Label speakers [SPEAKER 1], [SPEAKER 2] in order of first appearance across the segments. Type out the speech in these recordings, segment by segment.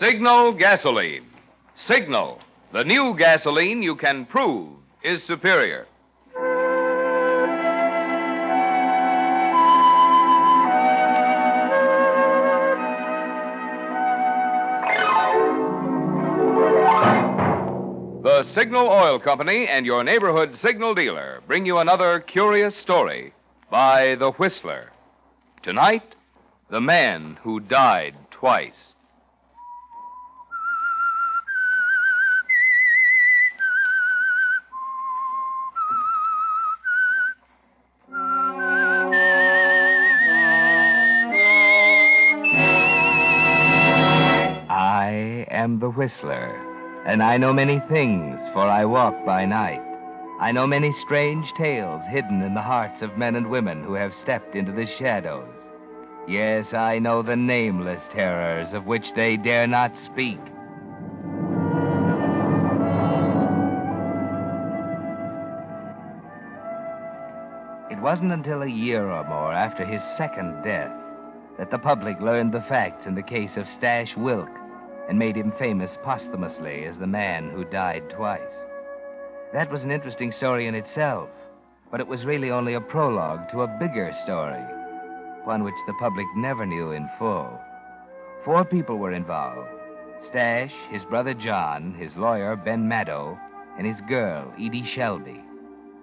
[SPEAKER 1] Signal gasoline. Signal, the new gasoline you can prove is superior. The Signal Oil Company and your neighborhood signal dealer bring you another curious story by The Whistler. Tonight, the man who died twice. I am the Whistler, and I know many things, for I walk by night. I know many strange tales hidden in the hearts of men and women who have stepped into the shadows. Yes, I know the nameless terrors of which they dare not speak. It wasn't until a year or more after his second death that the public learned the facts in the case of Stash Wilk and made him famous posthumously as the man who died twice. That was an interesting story in itself, but it was really only a prologue to a bigger story, one which the public never knew in full. 4 people were involved: Stash, his brother John, his lawyer Ben Meadow, and his girl, Eddie Shelby.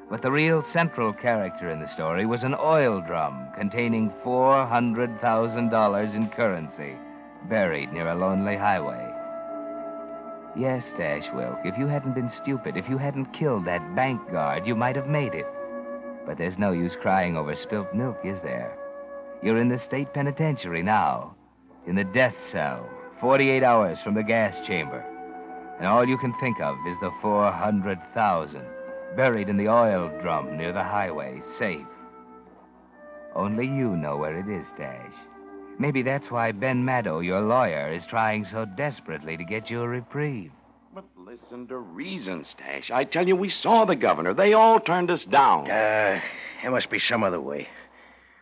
[SPEAKER 1] But the real central character in the story was an oil drum containing $400,000 in currency, buried near a lonely highway. Yes, Stash Wilk, if you hadn't been stupid, if you hadn't killed that bank guard, you might have made it. But there's no use crying over spilt milk, is there? You're in the state penitentiary now, in the death cell, 48 hours from the gas chamber. And all you can think of is the $400,000 buried in the oil drum near the highway, safe. Only you know where it is, Stash. Maybe that's why Ben Meadow, your lawyer, is trying so desperately to get you a reprieve.
[SPEAKER 2] But listen to reason, Stash. I tell you, we saw the governor. They all turned us down.
[SPEAKER 3] There must be some other way.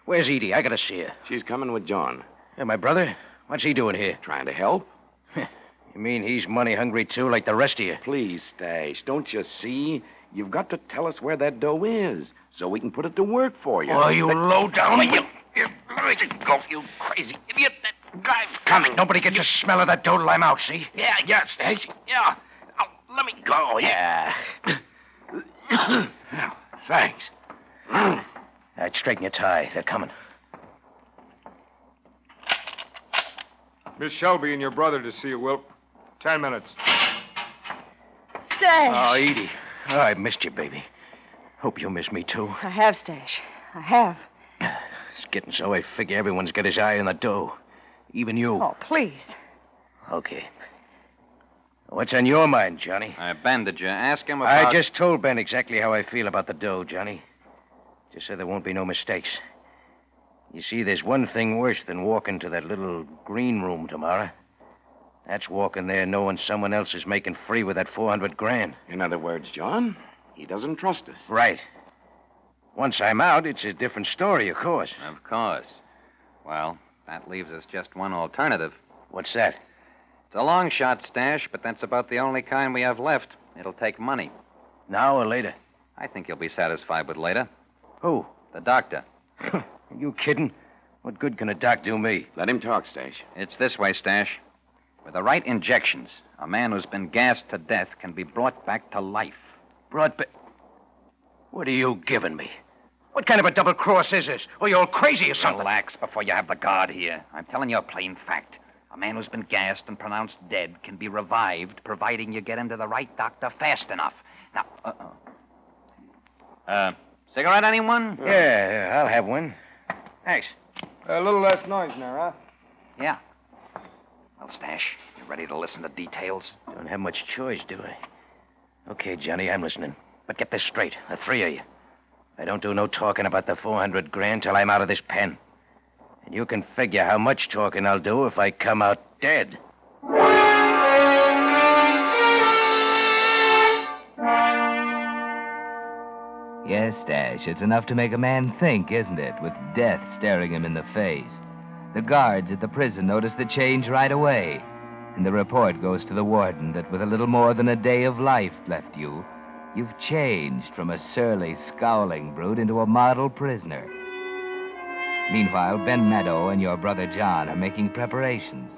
[SPEAKER 3] Where's Edie? I gotta see her.
[SPEAKER 2] She's coming with John.
[SPEAKER 3] Hey, my brother? What's he doing here?
[SPEAKER 2] Trying to help?
[SPEAKER 3] You mean he's money hungry, too, like the rest of you?
[SPEAKER 2] Please, Stash, don't you see? You've got to tell us where that dough is so we can put it to work for you.
[SPEAKER 3] Oh, you low down...
[SPEAKER 2] Let me go, you crazy idiot. That guy's coming.
[SPEAKER 3] Nobody gets a smell of that dough till I'm out, see?
[SPEAKER 2] Yeah, Stash. Yeah. Let me go, yeah. Well, thanks.
[SPEAKER 3] Right, straighten your tie. They're coming.
[SPEAKER 4] Miss Shelby and your brother to see you, Wilk. 10 minutes.
[SPEAKER 5] Stash.
[SPEAKER 3] Oh, Edie. Oh, I missed you, baby. Hope you miss me, too.
[SPEAKER 5] I have, Stash. I have.
[SPEAKER 3] It's getting so I figure everyone's got his eye on the dough. Even you.
[SPEAKER 5] Oh, please.
[SPEAKER 3] Okay. What's on your mind, Johnny?
[SPEAKER 6] Ben, did you ask him about...
[SPEAKER 3] I just told Ben exactly how I feel about the dough, Johnny. Just so there won't be no mistakes. You see, there's one thing worse than walking to that little green room tomorrow. That's walking there knowing someone else is making free with that $400,000.
[SPEAKER 2] In other words, John, he doesn't trust us.
[SPEAKER 3] Right. Once I'm out, it's a different story, of course.
[SPEAKER 6] Of course. Well, that leaves us just one alternative.
[SPEAKER 3] What's that?
[SPEAKER 6] It's a long shot, Stash, but that's about the only kind we have left. It'll take money.
[SPEAKER 3] Now or later?
[SPEAKER 6] I think you'll be satisfied with later.
[SPEAKER 3] Who?
[SPEAKER 6] The doctor.
[SPEAKER 3] Are you kidding? What good can a doc do me?
[SPEAKER 2] Let him talk, Stash.
[SPEAKER 6] It's this way, Stash. With the right injections, a man who's been gassed to death can be brought back to life.
[SPEAKER 3] Brought back? What are you giving me? What kind of a double cross is this? Are you all crazy or something?
[SPEAKER 6] Relax before you have the guard here. I'm telling you a plain fact. A man who's been gassed and pronounced dead can be revived, providing you get him to the right doctor fast enough. Now, cigarette, anyone?
[SPEAKER 3] Yeah, I'll have one. Thanks.
[SPEAKER 4] A little less noise now, huh?
[SPEAKER 6] Yeah. Well, Stash, you ready to listen to details?
[SPEAKER 3] Don't have much choice, do I? Okay, Johnny, I'm listening. But get this straight, the 3 of you. I don't do no talking about the $400,000 till I'm out of this pen. And you can figure how much talking I'll do if I come out dead.
[SPEAKER 1] Yes, Stash, it's enough to make a man think, isn't it, with death staring him in the face. The guards at the prison noticed the change right away. And the report goes to the warden that with a little more than a day of life left you, you've changed from a surly, scowling brute into a model prisoner. Meanwhile, Ben Meadow and your brother John are making preparations.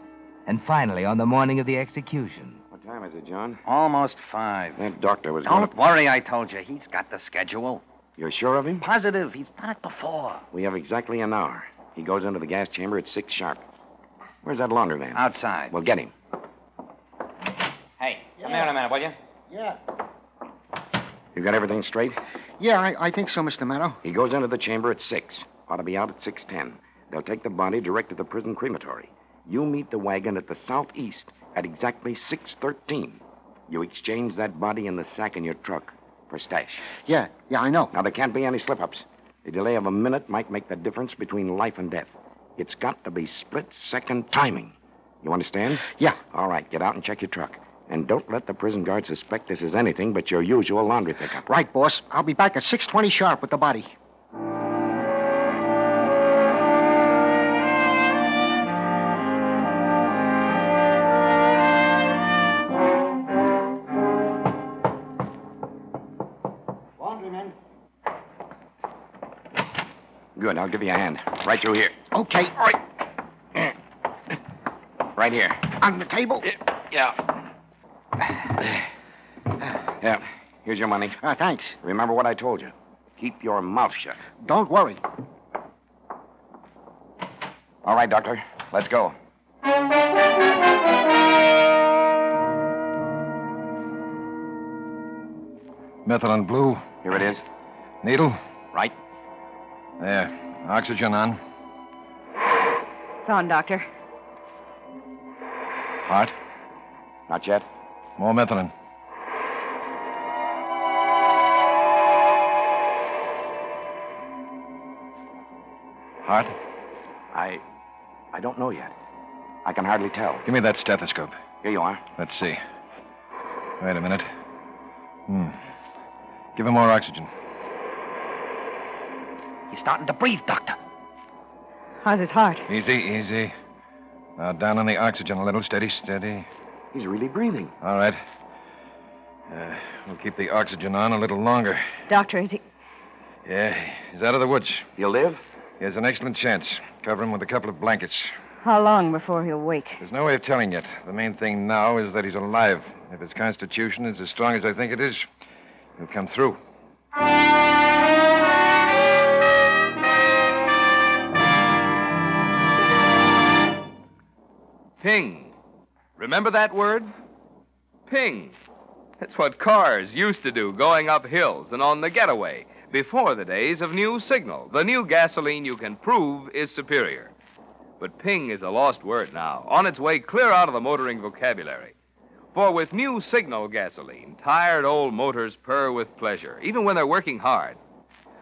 [SPEAKER 1] And finally, on the morning of the execution...
[SPEAKER 2] What time is it, John?
[SPEAKER 6] Almost 5.
[SPEAKER 2] That doctor was
[SPEAKER 6] Don't worry, I told you. He's got the schedule.
[SPEAKER 2] You're sure of him?
[SPEAKER 6] Positive. He's done it before.
[SPEAKER 2] We have exactly an hour. He goes into the gas chamber at 6 sharp. Where's that laundryman?
[SPEAKER 6] Outside.
[SPEAKER 2] We'll get him.
[SPEAKER 6] Hey, come here in a minute, will you?
[SPEAKER 7] Yeah.
[SPEAKER 2] You got everything straight?
[SPEAKER 7] Yeah, I think so, Mr. Meadow.
[SPEAKER 2] He goes into the chamber at 6. Ought to be out at 6:10. They'll take the body direct to the prison crematory. You meet the wagon at the southeast at exactly 6:13. You exchange that body in the sack in your truck for Stash.
[SPEAKER 7] Yeah, I know.
[SPEAKER 2] Now, there can't be any slip-ups. The delay of a minute might make the difference between life and death. It's got to be split-second timing. You understand?
[SPEAKER 7] Yeah.
[SPEAKER 2] All right, get out and check your truck. And don't let the prison guard suspect this is anything but your usual laundry pickup.
[SPEAKER 7] Right, boss. I'll be back at 6:20 sharp with the body. Laundryman.
[SPEAKER 2] Good, I'll give you a hand. Right through here.
[SPEAKER 7] Okay.
[SPEAKER 2] Right here.
[SPEAKER 7] On the table?
[SPEAKER 2] Yeah. Yeah, here's your money.
[SPEAKER 7] Thanks.
[SPEAKER 2] Remember what I told you. Keep your mouth shut.
[SPEAKER 7] Don't worry.
[SPEAKER 2] All right, Doctor. Let's go.
[SPEAKER 8] Methylene blue.
[SPEAKER 2] Here it is.
[SPEAKER 8] Needle.
[SPEAKER 2] Right.
[SPEAKER 8] There. Oxygen on.
[SPEAKER 5] It's on, Doctor.
[SPEAKER 8] Heart.
[SPEAKER 2] Not yet.
[SPEAKER 8] More methylene. Heart.
[SPEAKER 2] I don't know yet. I can hardly tell.
[SPEAKER 8] Give me that stethoscope.
[SPEAKER 2] Here you are.
[SPEAKER 8] Let's see. Wait a minute. Give him more oxygen.
[SPEAKER 6] He's starting to breathe, Doctor.
[SPEAKER 5] How's his heart?
[SPEAKER 8] Easy. Now down on the oxygen a little. Steady.
[SPEAKER 2] He's really breathing.
[SPEAKER 8] All right. We'll keep the oxygen on a little longer.
[SPEAKER 5] Doctor, is he...
[SPEAKER 8] Yeah, he's out of the woods.
[SPEAKER 2] He'll live?
[SPEAKER 8] He has an excellent chance. Cover him with a couple of blankets.
[SPEAKER 5] How long before he'll wake?
[SPEAKER 8] There's no way of telling yet. The main thing now is that he's alive. If his constitution is as strong as I think it is, he'll come through.
[SPEAKER 9] Ping. Remember that word? Ping. That's what cars used to do going up hills and on the getaway before the days of New Signal. The new gasoline you can prove is superior. But ping is a lost word now, on its way clear out of the motoring vocabulary. For with New Signal gasoline, tired old motors purr with pleasure, even when they're working hard.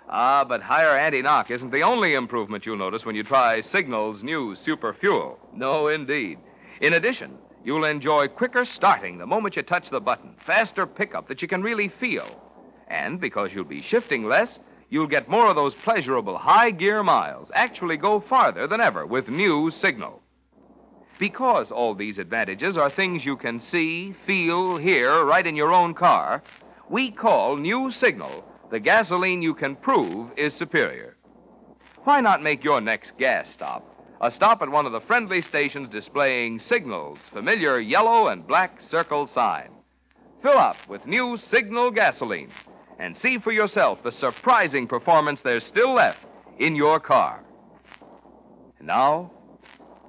[SPEAKER 9] But higher anti-knock isn't the only improvement you'll notice when you try Signal's new super fuel. No, indeed. In addition, you'll enjoy quicker starting the moment you touch the button, faster pickup that you can really feel. And because you'll be shifting less, you'll get more of those pleasurable high-gear miles, actually go farther than ever with New Signal. Because all these advantages are things you can see, feel, hear right in your own car, we call New Signal the gasoline you can prove is superior. Why not make your next gas stop a stop at one of the friendly stations displaying Signal's familiar yellow and black circle sign? Fill up with New Signal gasoline and see for yourself the surprising performance there's still left in your car. And now,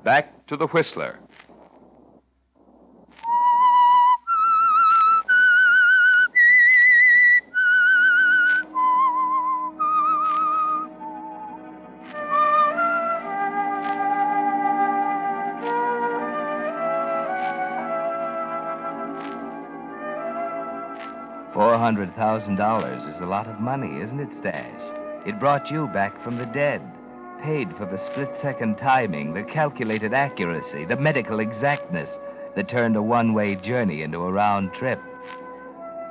[SPEAKER 9] back to the Whistler.
[SPEAKER 1] $400,000 is a lot of money, isn't it, Stash? It brought you back from the dead, paid for the split-second timing, the calculated accuracy, the medical exactness that turned a one-way journey into a round trip.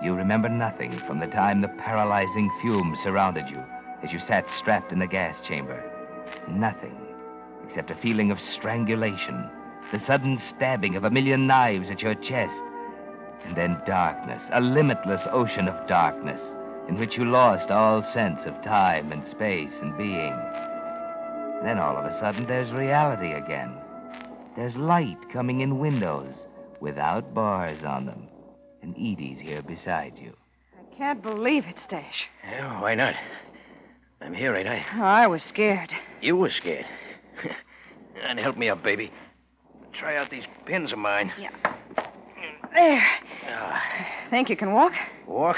[SPEAKER 1] You remember nothing from the time the paralyzing fumes surrounded you as you sat strapped in the gas chamber. Nothing except a feeling of strangulation the sudden stabbing of a million knives at your chest. And then darkness, a limitless ocean of darkness, in which you lost all sense of time and space and being. Then all of a sudden, there's reality again. There's light coming in windows without bars on them. And Edie's here beside you.
[SPEAKER 5] I can't believe it, Stash.
[SPEAKER 3] Yeah, why not? I'm here, ain't I?
[SPEAKER 5] Oh, I was scared.
[SPEAKER 3] You were scared. And help me up, baby. Try out these pins of mine.
[SPEAKER 5] Yeah. There.
[SPEAKER 3] Ah.
[SPEAKER 5] Think you can walk?
[SPEAKER 3] Walk?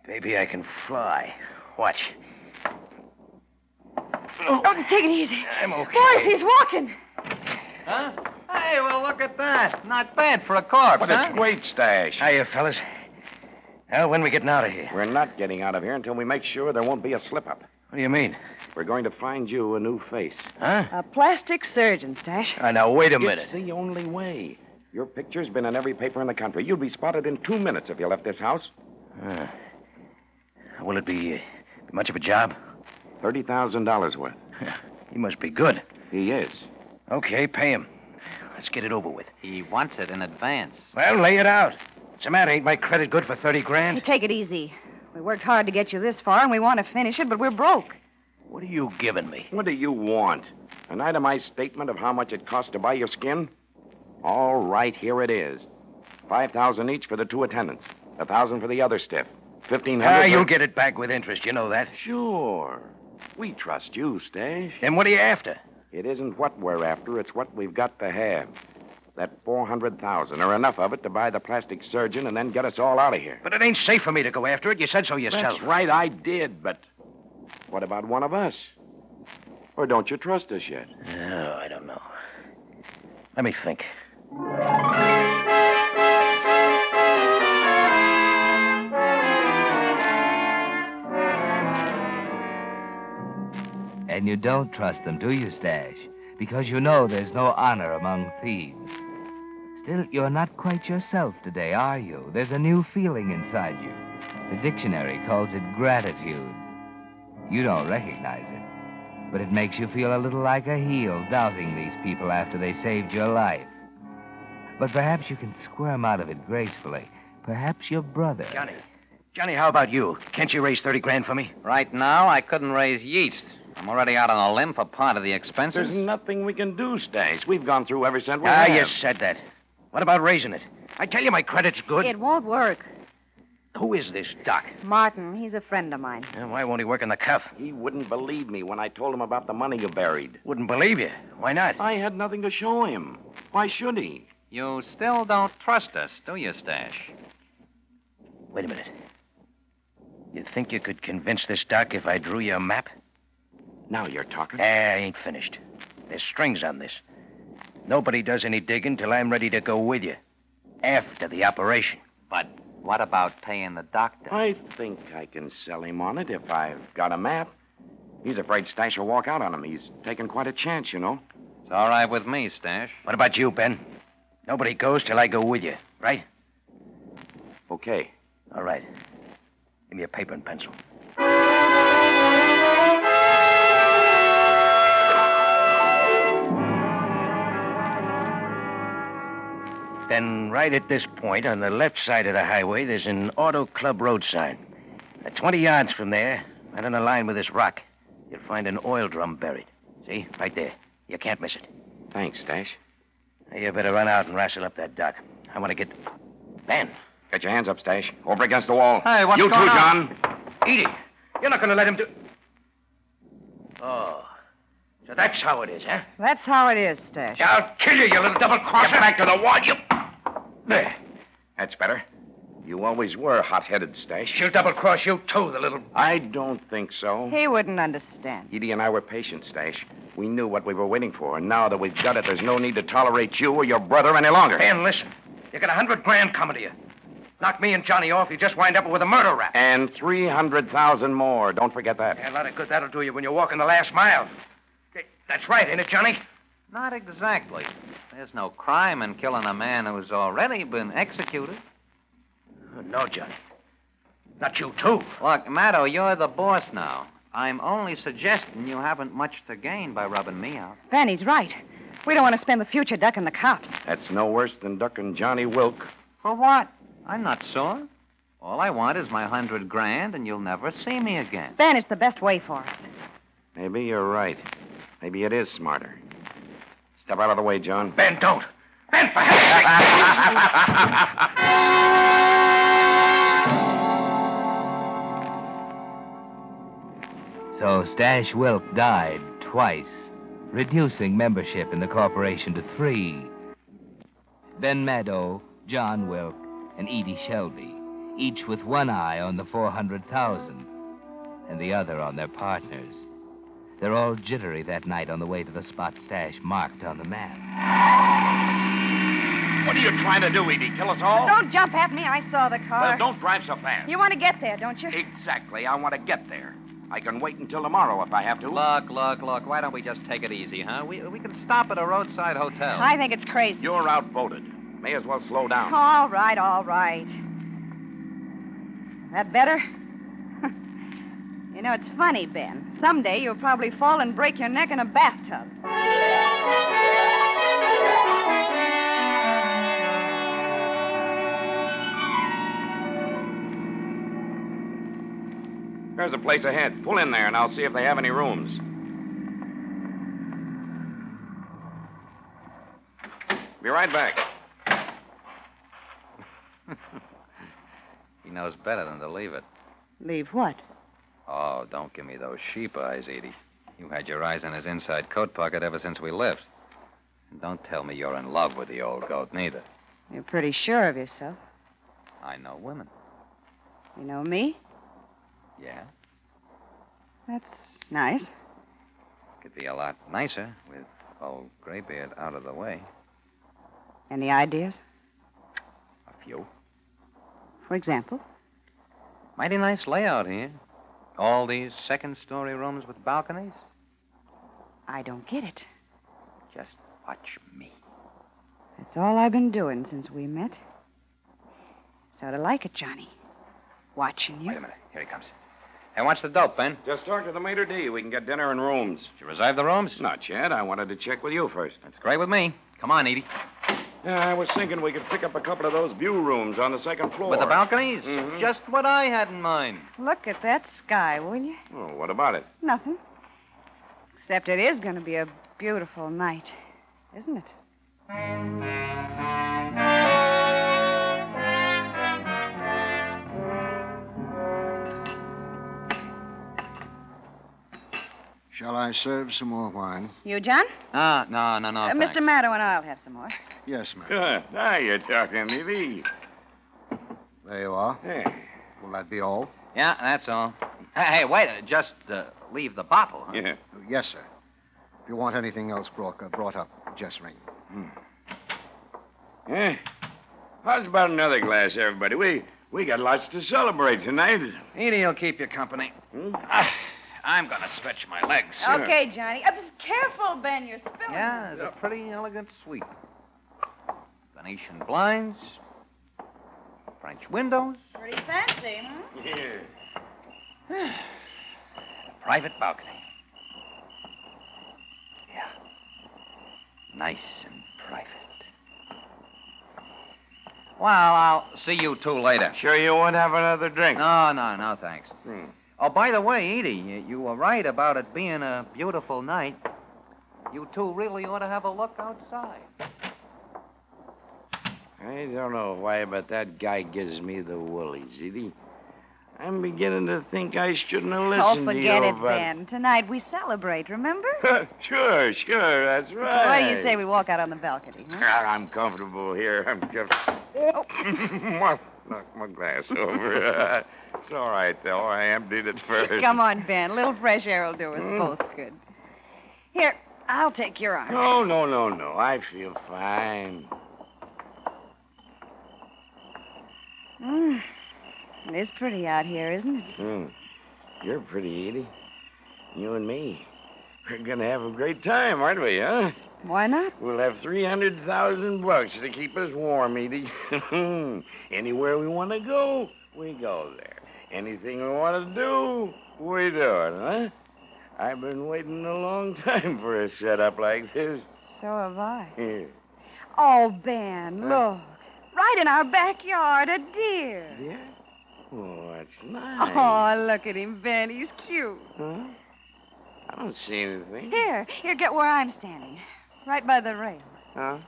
[SPEAKER 3] Baby, I can fly. Watch.
[SPEAKER 5] Oh, take it easy.
[SPEAKER 3] I'm okay.
[SPEAKER 5] Boy, he's walking.
[SPEAKER 6] Huh? Hey, well, look at that. Not bad for a corpse,
[SPEAKER 2] But
[SPEAKER 6] huh?
[SPEAKER 2] it's great, Stash.
[SPEAKER 3] Hiya, fellas. Well, when we getting out of here?
[SPEAKER 2] We're not getting out of here until we make sure there won't be a slip-up.
[SPEAKER 3] What do you mean?
[SPEAKER 2] We're going to find you a new face.
[SPEAKER 3] Huh?
[SPEAKER 5] A plastic surgeon, Stash.
[SPEAKER 3] Now, wait a minute.
[SPEAKER 2] It's the only way. Your picture's been in every paper in the country. You'd be spotted in 2 minutes if you left this house.
[SPEAKER 3] Will it be much of a job?
[SPEAKER 2] $30,000 worth.
[SPEAKER 3] He must be good.
[SPEAKER 2] He is.
[SPEAKER 3] Okay, pay him. Let's get it over with.
[SPEAKER 6] He wants it in advance.
[SPEAKER 3] Well, lay it out. What's the matter? Ain't my credit good for 30 grand?
[SPEAKER 5] Hey, take it easy. We worked hard to get you this far, and we want to finish it, but we're broke.
[SPEAKER 3] What are you giving me?
[SPEAKER 2] What do you want? An itemized statement of how much it costs to buy your skin? All right, here it is. $5,000 each for the 2 attendants. $1,000 for the other stiff. $1,500.
[SPEAKER 3] You'll get it back with interest. You know that.
[SPEAKER 2] Sure. We trust you, Stash.
[SPEAKER 3] Then what are you after?
[SPEAKER 2] It isn't what we're after, it's what we've got to have. That $400,000, or enough of it to buy the plastic surgeon and then get us all out of here.
[SPEAKER 3] But it ain't safe for me to go after it. You said so yourself.
[SPEAKER 2] That's right, I did, but what about one of us? Or don't you trust us yet?
[SPEAKER 3] Oh, I don't know. Let me think.
[SPEAKER 1] And you don't trust them, do you, Stash? Because you know there's no honor among thieves. Still, you're not quite yourself today, are you? There's a new feeling inside you. The dictionary calls it gratitude. You don't recognize it, but it makes you feel a little like a heel, doubting these people after they saved your life. But perhaps you can squirm out of it gracefully. Perhaps your brother...
[SPEAKER 3] Johnny, how about you? Can't you raise 30 grand for me?
[SPEAKER 6] Right now, I couldn't raise yeast. I'm already out on a limb for part of the expenses.
[SPEAKER 2] There's nothing we can do, Stash. We've gone through every cent we have.
[SPEAKER 3] You said that. What about raising it? I tell you my credit's good.
[SPEAKER 5] It won't work.
[SPEAKER 3] Who is this Doc?
[SPEAKER 5] Martin, he's a friend of mine.
[SPEAKER 3] Why won't he work in the cuff?
[SPEAKER 2] He wouldn't believe me when I told him about the money you buried.
[SPEAKER 3] Wouldn't believe you. Why not?
[SPEAKER 2] I had nothing to show him. Why should he?
[SPEAKER 6] You still don't trust us, do you, Stash?
[SPEAKER 3] Wait a minute. You think you could convince this Doc if I drew you a map?
[SPEAKER 2] Now you're talking.
[SPEAKER 3] I ain't finished. There's strings on this. Nobody does any digging till I'm ready to go with you. After the operation.
[SPEAKER 6] But what about paying the doctor?
[SPEAKER 2] I think I can sell him on it if I've got a map. He's afraid Stash will walk out on him. He's taken quite a chance, you know.
[SPEAKER 6] It's all right with me, Stash.
[SPEAKER 3] What about you, Ben? Nobody goes till I go with you, right?
[SPEAKER 2] Okay.
[SPEAKER 3] All right. Give me a paper and pencil. Then right at this point, on the left side of the highway, there's an auto club road sign. 20 yards from there, right on the line with this rock, you'll find an oil drum buried. See? Right there. You can't miss it.
[SPEAKER 2] Thanks, Stash.
[SPEAKER 3] Now, you better run out and wrestle up that Doc. I want to get... Ben.
[SPEAKER 2] Get your hands up, Stash. Over against the wall.
[SPEAKER 6] Hey, what's
[SPEAKER 2] you
[SPEAKER 6] going
[SPEAKER 2] too,
[SPEAKER 6] on?
[SPEAKER 2] John.
[SPEAKER 3] Edie, you're not going to let him do... Oh. So that's how it is, huh?
[SPEAKER 5] That's how it is, Stash.
[SPEAKER 3] I'll kill you, you little double-crosser.
[SPEAKER 2] Get back to the wall, you... There. That's better. You always were hot-headed, Stash.
[SPEAKER 3] She'll double-cross you, too, the little...
[SPEAKER 2] I don't think so.
[SPEAKER 5] He wouldn't understand.
[SPEAKER 2] Edie and I were patient, Stash. We knew what we were waiting for, and now that we've got it, there's no need to tolerate you or your brother any longer.
[SPEAKER 3] Ben, listen. You got $100 grand coming to you. Knock me and Johnny off, you just wind up with a murder rap.
[SPEAKER 2] And 300,000 more. Don't forget that.
[SPEAKER 3] Yeah, a lot of good that'll do you when you're walking the last mile. That's right, ain't it, Johnny?
[SPEAKER 6] Not exactly. There's no crime in killing a man who's already been executed.
[SPEAKER 3] No, Johnny. Not you, too.
[SPEAKER 6] Look, Meadow, you're the boss now. I'm only suggesting you haven't much to gain by rubbing me out.
[SPEAKER 5] Ben, he's right. We don't want to spend the future ducking the cops.
[SPEAKER 2] That's no worse than ducking Johnny Wilk.
[SPEAKER 6] For what? I'm not sore. All I want is my $100,000, and you'll never see me again.
[SPEAKER 5] Ben, it's the best way for us.
[SPEAKER 2] Maybe you're right. Maybe it is smarter. Step out of the way, John.
[SPEAKER 3] Ben, don't. Ben, for heaven's
[SPEAKER 1] So Stash Wilk died twice, reducing membership in the corporation to 3. Ben Meadow, John Wilk, and Eddie Shelby, each with one eye on the 400,000 and the other on their partners. They're all jittery that night on the way to the spot Stash marked on the map.
[SPEAKER 2] What are you trying to do, Edie? Kill us all?
[SPEAKER 5] Don't jump at me. I saw the car.
[SPEAKER 2] Well, don't drive so fast.
[SPEAKER 5] You want to get there, don't you?
[SPEAKER 2] Exactly. I want to get there. I can wait until tomorrow if I have to.
[SPEAKER 6] Look. Why don't we just take it easy, huh? We can stop at a roadside hotel.
[SPEAKER 5] I think it's crazy.
[SPEAKER 2] You're outvoted. May as well slow down.
[SPEAKER 5] All right. That better? You know, it's funny, Ben. Someday you'll probably fall and break your neck in a bathtub.
[SPEAKER 2] There's a place ahead. Pull in there, and I'll see if they have any rooms. Be right back.
[SPEAKER 6] He knows better than to leave it.
[SPEAKER 5] Leave what?
[SPEAKER 6] Oh, don't give me those sheep eyes, Edie. You had your eyes in his inside coat pocket ever since we left. And don't tell me you're in love with the old goat, neither.
[SPEAKER 5] You're pretty sure of yourself.
[SPEAKER 6] I know women.
[SPEAKER 5] You know me?
[SPEAKER 6] Yeah?
[SPEAKER 5] That's nice.
[SPEAKER 6] Could be a lot nicer with old Graybeard out of the way.
[SPEAKER 5] Any ideas?
[SPEAKER 6] A few.
[SPEAKER 5] For example?
[SPEAKER 6] Mighty nice layout here. All these second-story rooms with balconies.
[SPEAKER 5] I don't get it.
[SPEAKER 6] Just watch me.
[SPEAKER 5] That's all I've been doing since we met. Sort of like it, Johnny. Watching you.
[SPEAKER 6] Wait a minute. Here he comes. Hey, what's the dope, Ben?
[SPEAKER 2] Just talk to the maitre d'. We can get dinner and rooms.
[SPEAKER 6] Did you reserve the rooms?
[SPEAKER 2] Not yet. I wanted to check with you first.
[SPEAKER 6] That's great with me. Come on, Edie.
[SPEAKER 2] Yeah, I was thinking we could pick up a couple of those view rooms on the second floor.
[SPEAKER 6] With the balconies?
[SPEAKER 2] Mhm.
[SPEAKER 6] Just what I had in mind.
[SPEAKER 5] Look at that sky, will you?
[SPEAKER 2] Oh, what about it?
[SPEAKER 5] Nothing. Except it is going to be a beautiful night, isn't it?
[SPEAKER 7] Shall I serve some more wine?
[SPEAKER 5] You, John?
[SPEAKER 6] No, thanks.
[SPEAKER 5] Mr. Meadow and I'll have some more.
[SPEAKER 7] Yes, ma'am.
[SPEAKER 2] Good. Now you're talking to me.
[SPEAKER 7] There you are.
[SPEAKER 2] Yeah.
[SPEAKER 7] Will that be all?
[SPEAKER 6] Yeah, that's all. Hey, wait. Just leave the bottle, huh?
[SPEAKER 2] Yeah.
[SPEAKER 7] Yes, sir. If you want anything else brought up, just ring.
[SPEAKER 2] Yeah. How's about another glass, everybody? We got lots to celebrate tonight.
[SPEAKER 6] Edie will keep you company. I'm going to stretch my legs.
[SPEAKER 5] Okay, Johnny. Just careful, Ben. You're spilling.
[SPEAKER 6] Yeah, it's a pretty elegant suite. Venetian blinds. French windows.
[SPEAKER 5] Pretty fancy, huh?
[SPEAKER 2] Yeah.
[SPEAKER 6] Private balcony. Yeah. Nice and private. Well, I'll see you two later.
[SPEAKER 2] Sure you won't have another drink?
[SPEAKER 6] No, thanks. Oh, by the way, Edie, you were right about it being a beautiful night. You two really ought to have a look outside.
[SPEAKER 2] I don't know why, but that guy gives me the woolies, Edie. I'm beginning to think I shouldn't have listened to you.
[SPEAKER 5] Oh, forget it, Ben. Tonight we celebrate, remember?
[SPEAKER 2] Sure, that's right.
[SPEAKER 5] What do you say we walk out on the balcony, huh?
[SPEAKER 2] I'm comfortable here. I'm just...
[SPEAKER 5] Oh.
[SPEAKER 2] Knocked my glass over. It's all right, though. I emptied it first.
[SPEAKER 5] Come on, Ben. A little fresh air will do us both good. Here, I'll take your arm.
[SPEAKER 2] No. I feel fine.
[SPEAKER 5] It is pretty out here, isn't it?
[SPEAKER 2] You're pretty, Edie. You and me. We're going to have a great time, aren't we, huh?
[SPEAKER 5] Why not?
[SPEAKER 2] We'll have $300,000 to keep us warm, Edie. Anywhere we want to go, we go there. Anything we want to do, we do it, huh? I've been waiting a long time for a setup like this.
[SPEAKER 5] So have I. Oh, Ben, look. Right in our backyard, a deer.
[SPEAKER 2] Yeah? Oh, that's nice.
[SPEAKER 5] Oh, look at him, Ben. He's cute.
[SPEAKER 2] Huh? I don't see anything.
[SPEAKER 5] Here, get where I'm standing. Right by the rail.
[SPEAKER 2] Huh?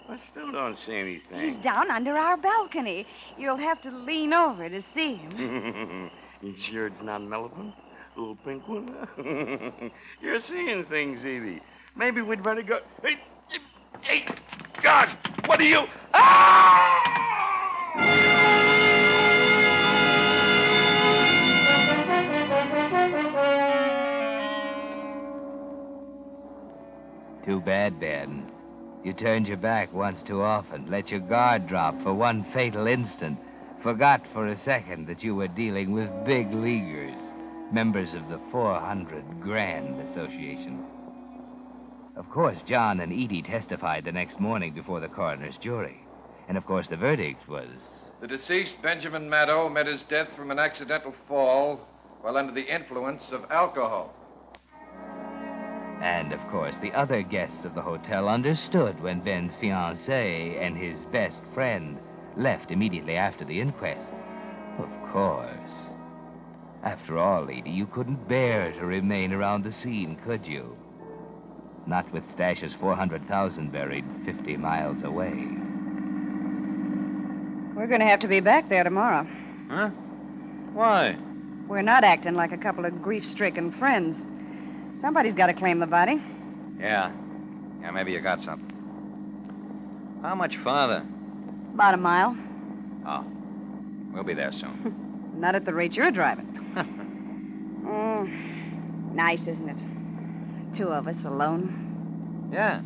[SPEAKER 2] I still don't see anything.
[SPEAKER 5] He's down under our balcony. You'll have to lean over to see him.
[SPEAKER 2] You sure it's not an elephant? A little pink one? You're seeing things, Edie. Maybe we'd better go. Hey, God! What are you? Ah!
[SPEAKER 1] Too bad, Ben. You turned your back once too often, let your guard drop for one fatal instant, forgot for a second that you were dealing with big leaguers, members of the 400 Grand Association. Of course, John and Edie testified the next morning before the coroner's jury. And, of course, the verdict was...
[SPEAKER 8] The deceased, Benjamin Meadow, met his death from an accidental fall while under the influence of alcohol.
[SPEAKER 1] And, of course, the other guests of the hotel understood when Ben's fiancée and his best friend left immediately after the inquest. Of course. After all, Edie, you couldn't bear to remain around the scene, could you? Not with Stash's 400,000 buried 50 miles away.
[SPEAKER 5] We're going to have to be back there tomorrow.
[SPEAKER 6] Huh? Why?
[SPEAKER 5] We're not acting like a couple of grief-stricken friends. Somebody's got to claim the body.
[SPEAKER 6] Yeah, maybe you got something. How much farther?
[SPEAKER 5] About a mile.
[SPEAKER 6] Oh, we'll be there soon.
[SPEAKER 5] Not at the rate you're driving. Nice, isn't it? Two of us alone.
[SPEAKER 6] Yeah,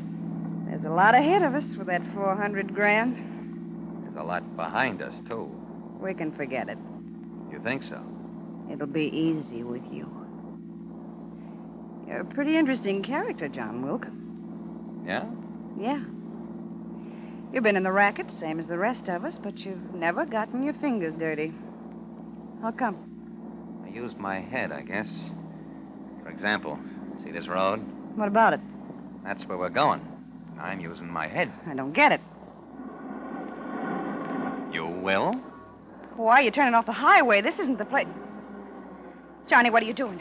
[SPEAKER 5] There's a lot ahead of us with that 400 grand.
[SPEAKER 6] there's a lot behind us, too.
[SPEAKER 5] We can forget it.
[SPEAKER 6] You think so?
[SPEAKER 5] It'll be easy with you. You're a pretty interesting character, John Wilk.
[SPEAKER 6] Yeah?
[SPEAKER 5] Yeah. You've been in the racket, same as the rest of us, but you've never gotten your fingers dirty. How come?
[SPEAKER 6] I used my head, I guess. For example, see this road?
[SPEAKER 5] What about it?
[SPEAKER 6] That's where we're going. I'm using my head.
[SPEAKER 5] I don't get it.
[SPEAKER 6] You will?
[SPEAKER 5] Why are you turning off the highway? This isn't the place. Johnny, what are you doing?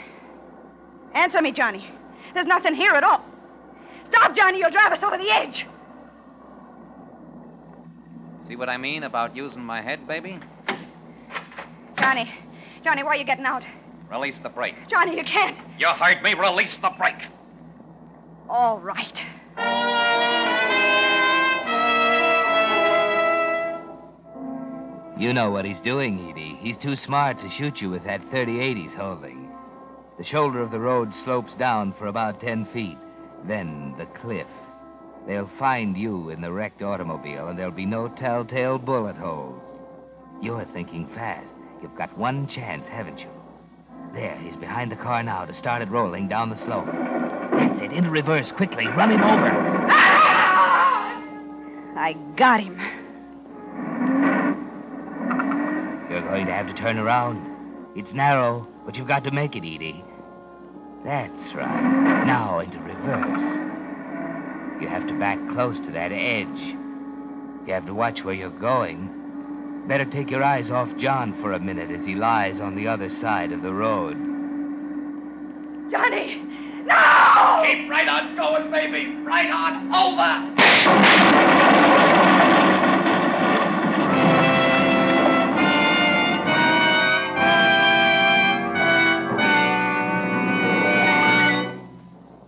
[SPEAKER 5] Answer me, Johnny. There's nothing here at all. Stop, Johnny. You'll drive us over the edge.
[SPEAKER 6] See what I mean about using my head, baby?
[SPEAKER 5] Johnny, why are you getting out?
[SPEAKER 6] Release the brake.
[SPEAKER 5] Johnny, you can't.
[SPEAKER 6] You heard me. Release the brake.
[SPEAKER 5] All right.
[SPEAKER 1] You know what he's doing, Edie. He's too smart to shoot you with that .38 he's holding. The shoulder of the road slopes down for about 10 feet. Then the cliff. They'll find you in the wrecked automobile, and there'll be no telltale bullet holes. You're thinking fast. You've got one chance, haven't you? There, he's behind the car now to start it rolling down the slope. That's it. Into reverse, quickly. Run him over.
[SPEAKER 5] Ah! I got him.
[SPEAKER 1] You're going to have to turn around. It's narrow, but you've got to make it, Edie. That's right. Now into reverse. You have to back close to that edge. You have to watch where you're going. Better take your eyes off John for a minute as he lies on the other side of the road.
[SPEAKER 5] Johnny! No!
[SPEAKER 6] Keep right on going, baby. Right on over.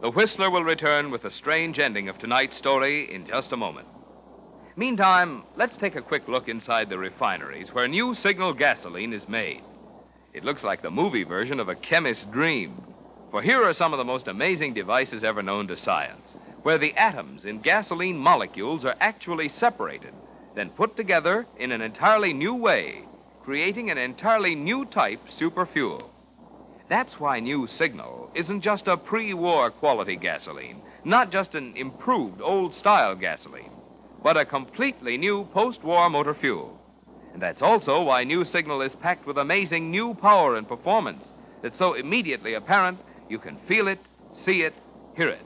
[SPEAKER 9] The Whistler will return with the strange ending of tonight's story in just a moment. Meantime, let's take a quick look inside the refineries where new signal gasoline is made. It looks like the movie version of a chemist's dream. For here are some of the most amazing devices ever known to science, where the atoms in gasoline molecules are actually separated, then put together in an entirely new way, creating an entirely new type superfuel. That's why New Signal isn't just a pre-war quality gasoline, not just an improved old-style gasoline, but a completely new post-war motor fuel. And that's also why New Signal is packed with amazing new power and performance that's so immediately apparent you can feel it, see it, hear it.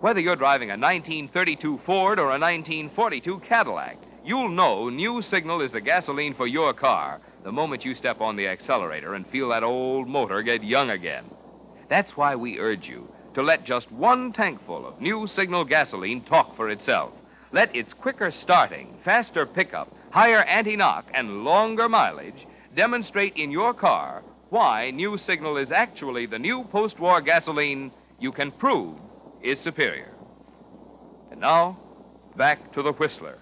[SPEAKER 9] Whether you're driving a 1932 Ford or a 1942 Cadillac, you'll know New Signal is the gasoline for your car the moment you step on the accelerator and feel that old motor get young again. That's why we urge you to let just one tankful of New Signal gasoline talk for itself. Let its quicker starting, faster pickup, higher anti-knock, and longer mileage demonstrate in your car why New Signal is actually the new post-war gasoline you can prove is superior. And now, back to the Whistler.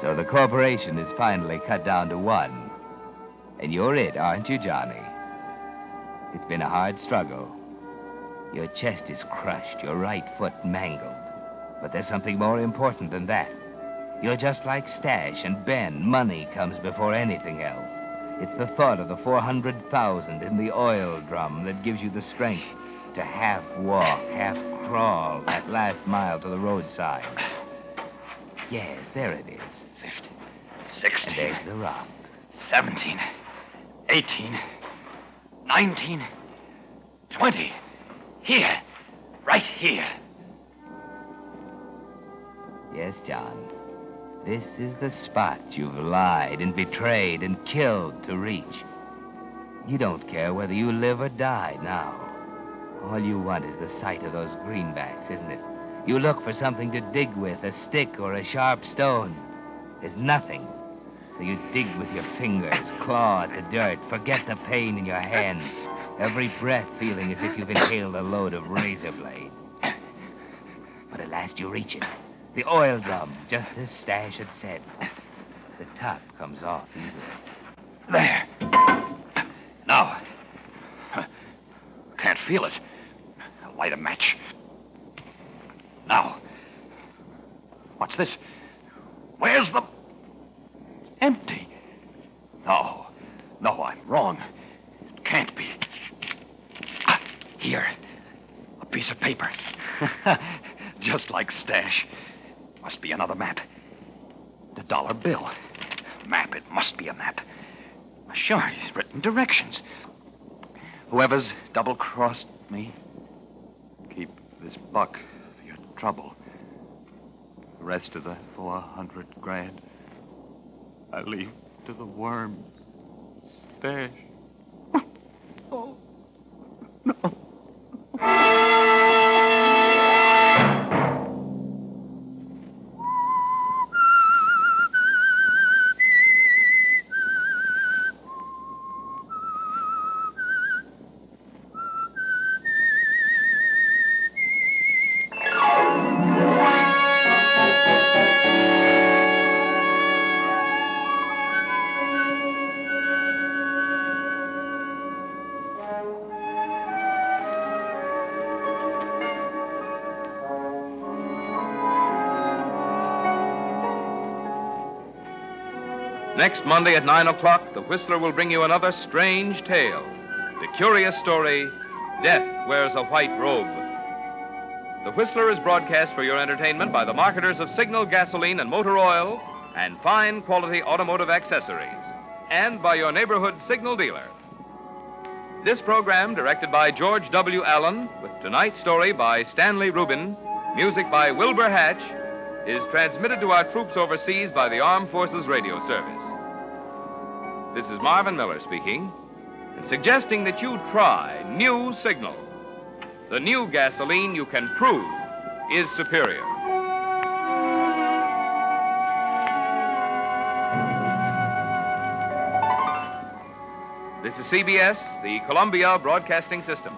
[SPEAKER 1] So the corporation is finally cut down to one. And you're it, aren't you, Johnny? It's been a hard struggle. Your chest is crushed, your right foot mangled. But there's something more important than that. You're just like Stash and Ben. Money comes before anything else. It's the thought of the 400,000 in the oil drum that gives you the strength to half walk, half crawl that last mile to the roadside. Yes, there it is.
[SPEAKER 3] 50, 16.
[SPEAKER 1] And there's the rock.
[SPEAKER 3] 17, 18, 19, 20. Here. Right here.
[SPEAKER 1] Yes, John. This is the spot you've lied and betrayed and killed to reach. You don't care whether you live or die now. All you want is the sight of those greenbacks, isn't it? You look for something to dig with, a stick or a sharp stone. There's nothing. So you dig with your fingers, claw at the dirt, forget the pain in your hands. Every breath feeling as if you've inhaled a load of razor blade. But at last you reach it. The oil drum, just as Stash had said. The top comes off easily.
[SPEAKER 3] There. Now. Can't feel it. Light a match. Now. What's this? Where's the... Empty. No. No, I'm wrong. It can't be. Here. A piece of paper. Just like Stash. Must be another map. The dollar bill. Map. It must be a map. Sure, he's written directions. Whoever's double-crossed me, keep this buck for your trouble. The rest of the 400 grand, I leave to the worm. Stash. Oh, no.
[SPEAKER 9] Next Monday at 9 o'clock, the Whistler will bring you another strange tale. The curious story, Death Wears a White Robe. The Whistler is broadcast for your entertainment by the marketers of Signal gasoline and motor oil and fine quality automotive accessories, and by your neighborhood Signal dealer. This program, directed by George W. Allen, with tonight's story by Stanley Rubin, music by Wilbur Hatch, is transmitted to our troops overseas by the Armed Forces Radio Service. This is Marvin Miller speaking, and suggesting that you try New Signal, the new gasoline you can prove is superior. This is CBS, the Columbia Broadcasting System.